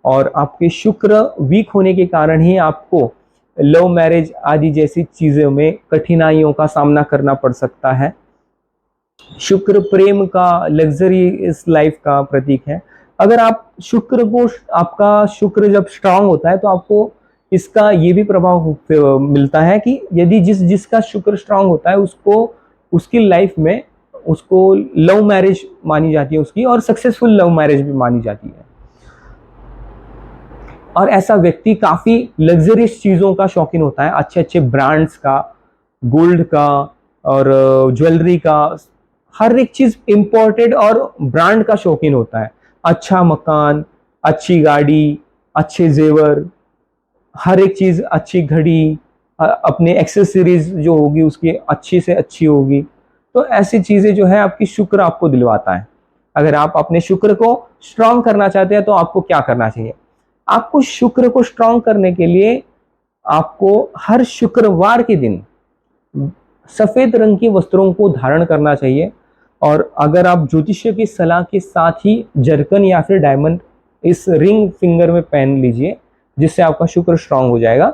और आपके शुक्र वीक होने के कारण ही आपको लव मैरिज आदि जैसी चीजों में कठिनाइयों का सामना करना पड़ सकता है। शुक्र प्रेम का, लग्जरी इस लाइफ का प्रतीक है। अगर आप शुक्र को, आपका शुक्र जब स्ट्रांग होता है तो आपको इसका ये भी प्रभाव मिलता है कि यदि जिसका शुक्र स्ट्रांग होता है उसको, उसकी लाइफ में उसको लव मैरिज मानी जाती है उसकी, और सक्सेसफुल लव मैरिज भी मानी जाती है। और ऐसा व्यक्ति काफी लग्जरियस चीजों का शौकीन होता है, अच्छे अच्छे ब्रांड्स का, गोल्ड का और ज्वेलरी का, हर एक चीज इंपोर्टेड और ब्रांड का शौकीन होता है। अच्छा मकान, अच्छी गाड़ी, अच्छे जेवर, हर एक चीज, अच्छी घड़ी, अपने एक्सेसरीज जो होगी उसकी अच्छी से अच्छी होगी। तो ऐसी चीजें जो है आपकी शुक्र आपको दिलवाता है। अगर आप अपने शुक्र को स्ट्रांग करना चाहते हैं तो आपको क्या करना चाहिए? आपको शुक्र को स्ट्रांग करने के लिए आपको हर शुक्रवार के दिन सफेद रंग के वस्त्रों को धारण करना चाहिए। और अगर आप ज्योतिष्य की सलाह के साथ ही जरकन या फिर डायमंड इस रिंग फिंगर में पहन लीजिए, जिससे आपका शुक्र स्ट्रांग हो जाएगा।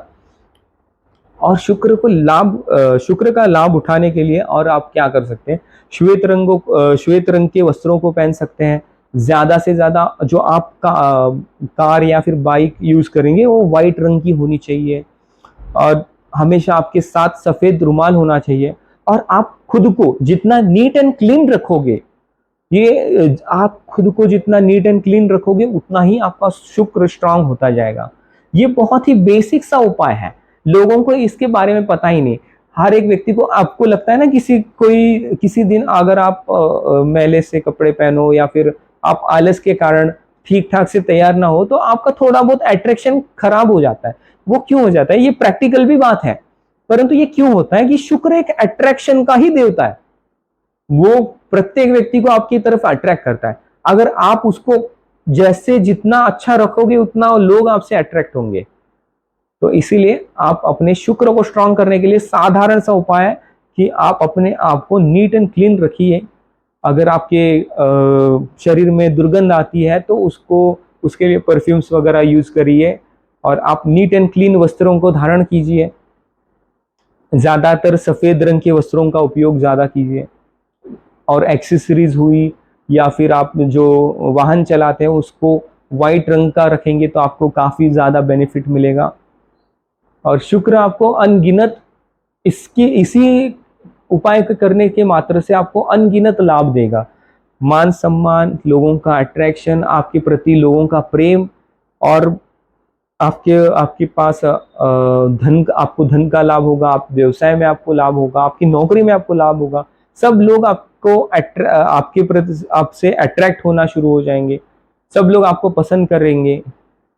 और शुक्र का लाभ उठाने के लिए और आप क्या कर सकते हैं? श्वेत रंग के वस्त्रों को पहन सकते हैं। ज्यादा से ज्यादा जो आप कार या फिर बाइक यूज करेंगे वो व्हाइट रंग की होनी चाहिए। और हमेशा आपके साथ सफेद रुमाल होना चाहिए। और आप खुद को जितना नीट एंड क्लीन रखोगे, ये आप खुद को जितना नीट एंड क्लीन रखोगे उतना ही आपका शुक्र स्ट्रांग होता जाएगा। ये बहुत ही बेसिक सा उपाय है, लोगों को इसके बारे में पता ही नहीं। हर एक व्यक्ति को, आपको लगता है ना, किसी दिन अगर आप मैले से कपड़े पहनो या फिर आप आलस के कारण ठीक ठाक से तैयार ना हो तो आपका थोड़ा बहुत अट्रैक्शन खराब हो जाता है। वो क्यों हो जाता है? ये प्रैक्टिकल भी बात है, परंतु ये क्यों होता है कि शुक्र एक अट्रैक्शन का ही देवता है। वो प्रत्येक व्यक्ति को आपकी तरफ अट्रैक्ट करता है। अगर आप उसको जैसे जितना अच्छा रखोगे उतना लोग आपसे अट्रैक्ट होंगे। तो इसीलिए आप अपने शुक्र को स्ट्रांग करने के लिए साधारण सा उपाय है कि आप अपने आप को नीट एंड क्लीन रखिए। अगर आपके शरीर में दुर्गंध आती है तो उसके लिए परफ्यूम्स वगैरह यूज करिए, और आप नीट एंड क्लीन वस्त्रों को धारण कीजिए। ज्यादातर सफेद रंग के वस्त्रों का उपयोग ज्यादा कीजिए। और एक्सेसरीज हुई या फिर आप जो वाहन चलाते हैं उसको व्हाइट रंग का रखेंगे तो आपको काफी ज्यादा बेनिफिट मिलेगा। और शुक्र आपको अनगिनत, इसी उपाय करने के मात्र से आपको अनगिनत लाभ देगा। मान सम्मान, लोगों का अट्रैक्शन, आपके प्रति लोगों का प्रेम, और आपके पास आपको धन का लाभ होगा, आप व्यवसाय में आपको लाभ होगा, आपकी नौकरी में आपको लाभ होगा। सब लोग आपके प्रति आपसे अट्रैक्ट होना शुरू हो जाएंगे, सब लोग आपको पसंद करेंगे।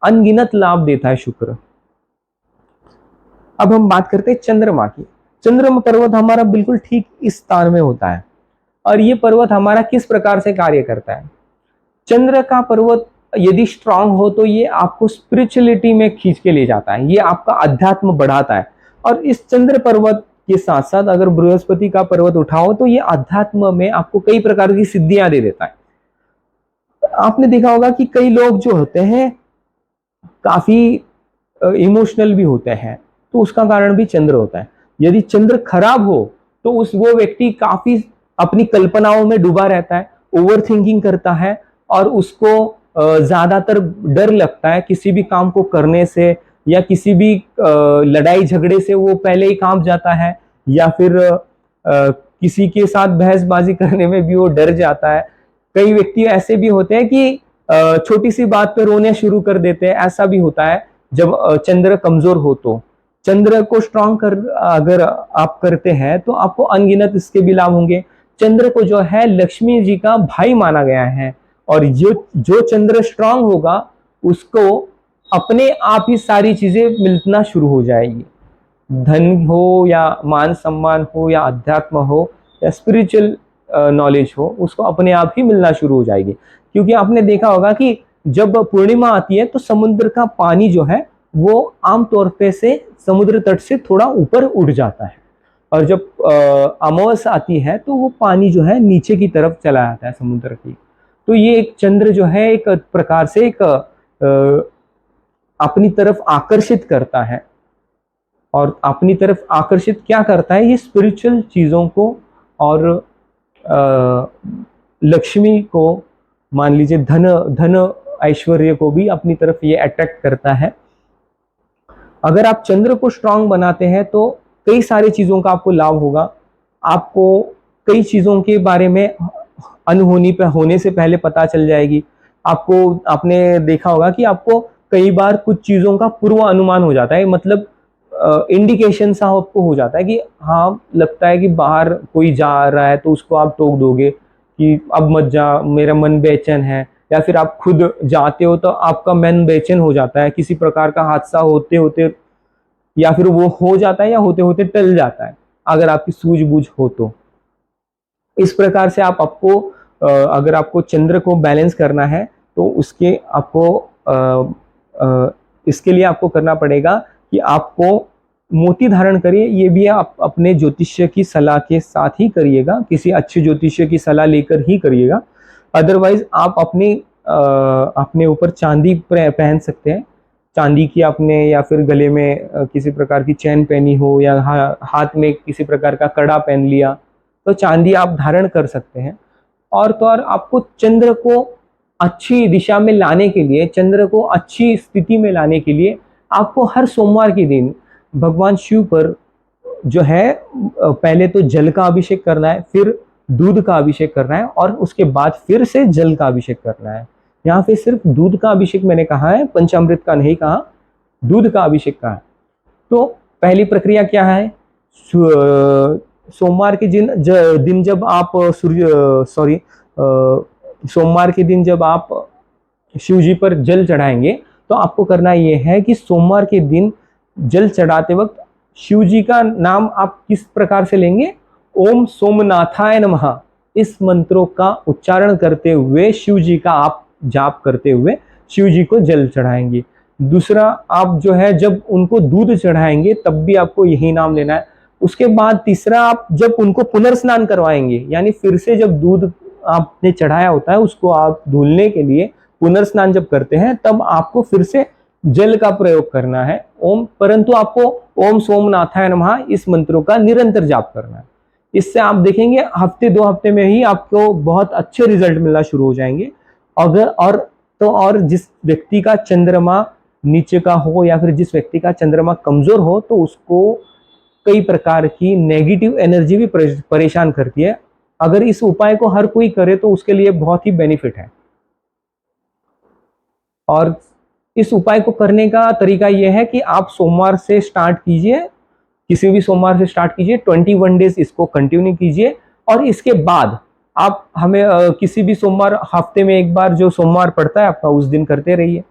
अनगिनत लाभ देता है शुक्र। अब हम बात करते हैं चंद्रमा की। चंद्रमा पर्वत हमारा बिल्कुल ठीक इस स्थान में होता है। और ये पर्वत हमारा किस प्रकार से कार्य करता है? चंद्र का पर्वत यदि स्ट्रांग हो तो ये आपको स्पिरिचुअलिटी में खींच के ले जाता है, ये आपका अध्यात्म बढ़ाता है। और इस चंद्र पर्वत के साथ साथ अगर बृहस्पति का पर्वत उठाओ तो ये अध्यात्म में आपको कई प्रकार की सिद्धियां दे देता है। आपने देखा होगा कि कई लोग जो होते हैं काफी इमोशनल भी होते हैं, तो उसका कारण भी चंद्र होता है। यदि चंद्र खराब हो तो वो व्यक्ति काफी अपनी कल्पनाओं में डूबा रहता है, ओवर थिंकिंग करता है, और उसको ज्यादातर डर लगता है किसी भी काम को करने से, या किसी भी लड़ाई झगड़े से वो पहले ही कांप जाता है, या फिर किसी के साथ बहसबाजी करने में भी वो डर जाता है। कई व्यक्ति ऐसे भी होते हैं कि छोटी सी बात पे रोने शुरू कर देते हैं। ऐसा भी होता है जब चंद्र कमजोर हो। तो चंद्र को स्ट्रांग कर अगर आप करते हैं तो आपको अनगिनत इसके भी लाभ होंगे। चंद्र को जो है लक्ष्मी जी का भाई माना गया है, और जो चंद्र स्ट्रांग होगा उसको अपने आप ही सारी चीजें मिलना शुरू हो जाएगी। धन हो या मान सम्मान हो या अध्यात्म हो या स्पिरिचुअल नॉलेज हो, उसको अपने आप ही मिलना शुरू हो जाएगी। क्योंकि आपने देखा होगा कि जब पूर्णिमा आती है तो समुद्र का पानी जो है वो आमतौर पे से समुद्र तट से थोड़ा ऊपर उठ जाता है, और जब अमावस्या आती है तो वो पानी जो है नीचे की तरफ चला जाता है समुद्र की। तो ये एक चंद्र जो है एक प्रकार से एक अपनी तरफ आकर्षित करता है, और अपनी तरफ आकर्षित क्या करता है, ये स्पिरिचुअल चीजों को और लक्ष्मी को, मान लीजिए धन ऐश्वर्य को भी अपनी तरफ ये अट्रैक्ट करता है। अगर आप चंद्र को स्ट्रांग बनाते हैं तो कई सारी चीजों का आपको लाभ होगा। आपको कई चीजों के बारे में अनहोनी पे होने से पहले पता चल जाएगी। आपने देखा होगा कि आपको कई बार कुछ चीजों का पूर्व अनुमान हो जाता है, मतलब इंडिकेशन सा आपको हो जाता है कि हाँ, लगता है कि बाहर कोई जा रहा है तो उसको आप टोक दोगे कि अब मत जा, मेरा मन बेचैन है। या फिर आप खुद जाते हो तो आपका मन बेचैन हो जाता है, किसी प्रकार का हादसा होते होते, या फिर वो हो जाता है या होते होते टल जाता है, अगर आपकी सूझबूझ हो तो। इस प्रकार से आपको अगर आपको चंद्र को बैलेंस करना है तो उसके आपको इसके लिए आपको करना पड़ेगा कि आपको मोती धारण करिए। ये भी आप अपने ज्योतिष्य की सलाह के साथ ही करिएगा, किसी अच्छे ज्योतिष्य की सलाह लेकर ही करिएगा। अदरवाइज आप अपने ऊपर चांदी पहन सकते हैं। चांदी की आपने या फिर गले में किसी प्रकार की चैन पहनी हो, या हाथ में किसी प्रकार का कड़ा पहन लिया, तो चांदी आप धारण कर सकते हैं। और तो और आपको चंद्र को अच्छी दिशा में लाने के लिए, चंद्र को अच्छी स्थिति में लाने के लिए आपको हर सोमवार के दिन भगवान शिव पर जो है पहले तो जल का अभिषेक करना है, फिर दूध का अभिषेक करना है, और उसके बाद फिर से जल का अभिषेक करना है। यहाँ पे सिर्फ दूध का अभिषेक मैंने कहा है, पंचामृत का नहीं कहा, दूध का अभिषेक कहा है। तो पहली प्रक्रिया क्या है, सोमवार के दिन जब आप सोमवार के दिन जब आप शिव जी पर जल चढ़ाएंगे तो आपको करना यह है कि सोमवार के दिन जल चढ़ाते वक्त शिव जी का नाम आप किस प्रकार से लेंगे, ओम सोमनाथाय नमः, इस मंत्रों का उच्चारण करते हुए शिव जी का आप जाप करते हुए शिव जी को जल चढ़ाएंगे। दूसरा, आप जो है जब उनको दूध चढ़ाएंगे तब भी आपको यही नाम लेना है। उसके बाद तीसरा, आप जब उनको पुनर्स्नान करवाएंगे, यानी फिर से जब दूध आपने चढ़ाया होता है उसको आप धुलने के लिए पुनर्स्नान जब करते हैं तब आपको फिर से जल का प्रयोग करना है परंतु आपको ओम सोमनाथाय नमः इस मंत्रों का निरंतर जाप करना है। इससे आप देखेंगे हफ्ते 2 हफ्ते में ही आपको बहुत अच्छे रिजल्ट मिलना शुरू हो जाएंगे। और जिस व्यक्ति का चंद्रमा नीचे का हो या फिर जिस व्यक्ति का चंद्रमा कमजोर हो तो उसको कई प्रकार की नेगेटिव एनर्जी भी परेशान करती है। अगर इस उपाय को हर कोई करे तो उसके लिए बहुत ही बेनिफिट है। और इस उपाय को करने का तरीका यह है कि आप सोमवार से स्टार्ट कीजिए, किसी भी सोमवार से स्टार्ट कीजिए, 21 डेज इसको कंटिन्यू कीजिए, और इसके बाद आप हमें किसी भी सोमवार, हफ्ते में एक बार जो सोमवार पड़ता है आपका, उस दिन करते रहिए।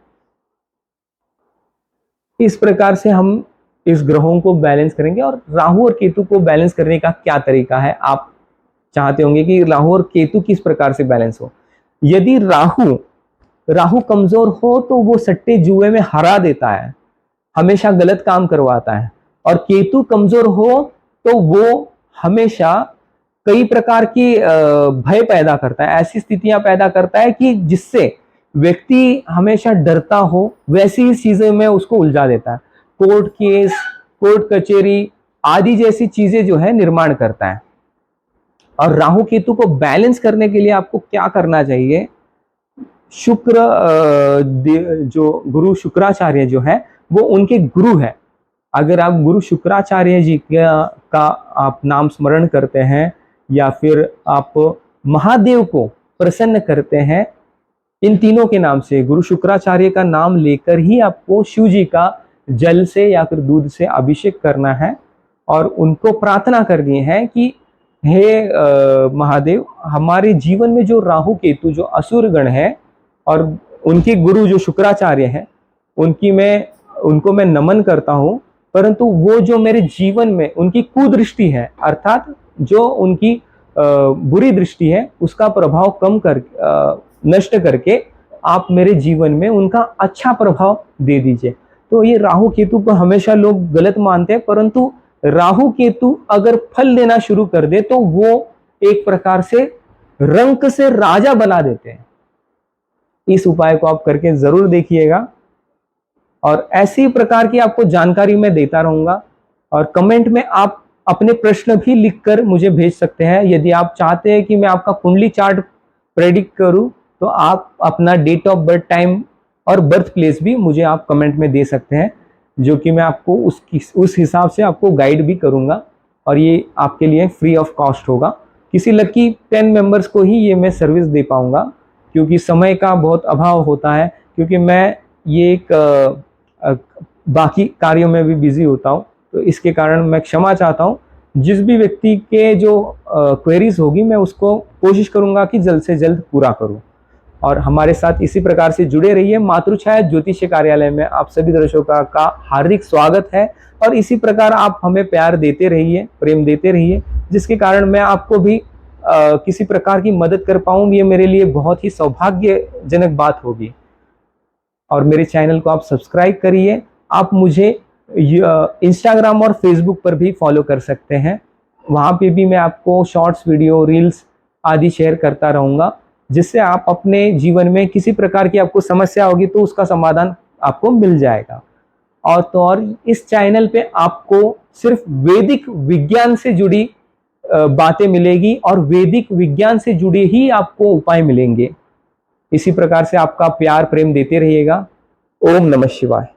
इस प्रकार से हम इस ग्रहों को बैलेंस करेंगे। और राहु और केतु को बैलेंस करने का क्या तरीका है, आप चाहते होंगे कि राहु और केतु किस प्रकार से बैलेंस हो। यदि राहु कमजोर हो तो वो सट्टे जुए में हरा देता है, हमेशा गलत काम करवाता है। और केतु कमजोर हो तो वो हमेशा कई प्रकार की भय पैदा करता है, ऐसी स्थितियां पैदा करता है कि जिससे व्यक्ति हमेशा डरता हो, वैसी ही चीजें में उसको उलझा देता है। कोर्ट केस, कोर्ट कचहरी आदि जैसी चीजें जो है निर्माण करता है। और राहु केतु को बैलेंस करने के लिए आपको क्या करना चाहिए, जो गुरु शुक्राचार्य जो है वो उनके गुरु है। अगर आप गुरु शुक्राचार्य जी का आप नाम स्मरण करते हैं या फिर आप महादेव को प्रसन्न करते हैं इन तीनों के नाम से, गुरु शुक्राचार्य का नाम लेकर ही आपको शिव जी का जल से या फिर दूध से अभिषेक करना है और उनको प्रार्थना करनी है कि हे महादेव, हमारे जीवन में जो राहु केतु जो असुर गण है और उनके गुरु जो शुक्राचार्य हैं, उनको मैं नमन करता हूँ, परंतु वो जो मेरे जीवन में उनकी कुदृष्टि है, अर्थात जो उनकी बुरी दृष्टि है, उसका प्रभाव कम कर नष्ट करके आप मेरे जीवन में उनका अच्छा प्रभाव दे दीजिए। तो ये राहु केतु को हमेशा लोग गलत मानते हैं, परंतु राहु केतु अगर फल देना शुरू कर दे तो वो एक प्रकार से रंक से राजा बना देते हैं। इस उपाय को आप करके जरूर देखिएगा और ऐसी प्रकार की आपको जानकारी मैं देता रहूंगा। और कमेंट में आप अपने प्रश्न भी लिखकर मुझे भेज सकते हैं। यदि आप चाहते हैं कि मैं आपका कुंडली चार्ट प्रेडिक्ट करूं तो आप अपना डेट ऑफ बर्थ, टाइम और बर्थ प्लेस भी मुझे आप कमेंट में दे सकते हैं, जो कि मैं आपको उस हिसाब से आपको गाइड भी करूंगा और ये आपके लिए फ्री ऑफ कॉस्ट होगा। किसी लकी 10 मेंबर्स को ही ये मैं सर्विस दे पाऊंगा, क्योंकि समय का बहुत अभाव होता है, क्योंकि मैं ये एक बाकी कार्यों में भी बिजी होता हूँ। तो इसके कारण मैं क्षमा चाहता हूँ। जिस भी व्यक्ति के जो क्वेरीज होगी मैं उसको कोशिश करूंगा कि जल्द से जल्द पूरा करूं। और हमारे साथ इसी प्रकार से जुड़े रहिए। मातृछाया ज्योतिष कार्यालय में आप सभी दर्शकों का हार्दिक स्वागत है और इसी प्रकार आप हमें प्यार देते रहिए, प्रेम देते रहिए, जिसके कारण मैं आपको भी किसी प्रकार की मदद कर पाऊं, ये मेरे लिए बहुत ही सौभाग्यजनक बात होगी। और मेरे चैनल को आप सब्सक्राइब करिए। आप मुझे इंस्टाग्राम और फेसबुक पर भी फॉलो कर सकते हैं। वहाँ पे भी मैं आपको शॉर्ट्स, वीडियो, रील्स आदि शेयर करता रहूँगा, जिससे आप अपने जीवन में किसी प्रकार की आपको समस्या होगी तो उसका समाधान आपको मिल जाएगा। और तो और इस चैनल पे आपको सिर्फ वैदिक विज्ञान से जुड़ी बातें मिलेगी और वैदिक विज्ञान से जुड़े ही आपको उपाय मिलेंगे। इसी प्रकार से आपका प्यार प्रेम देते रहिएगा। ओम नमः शिवाय।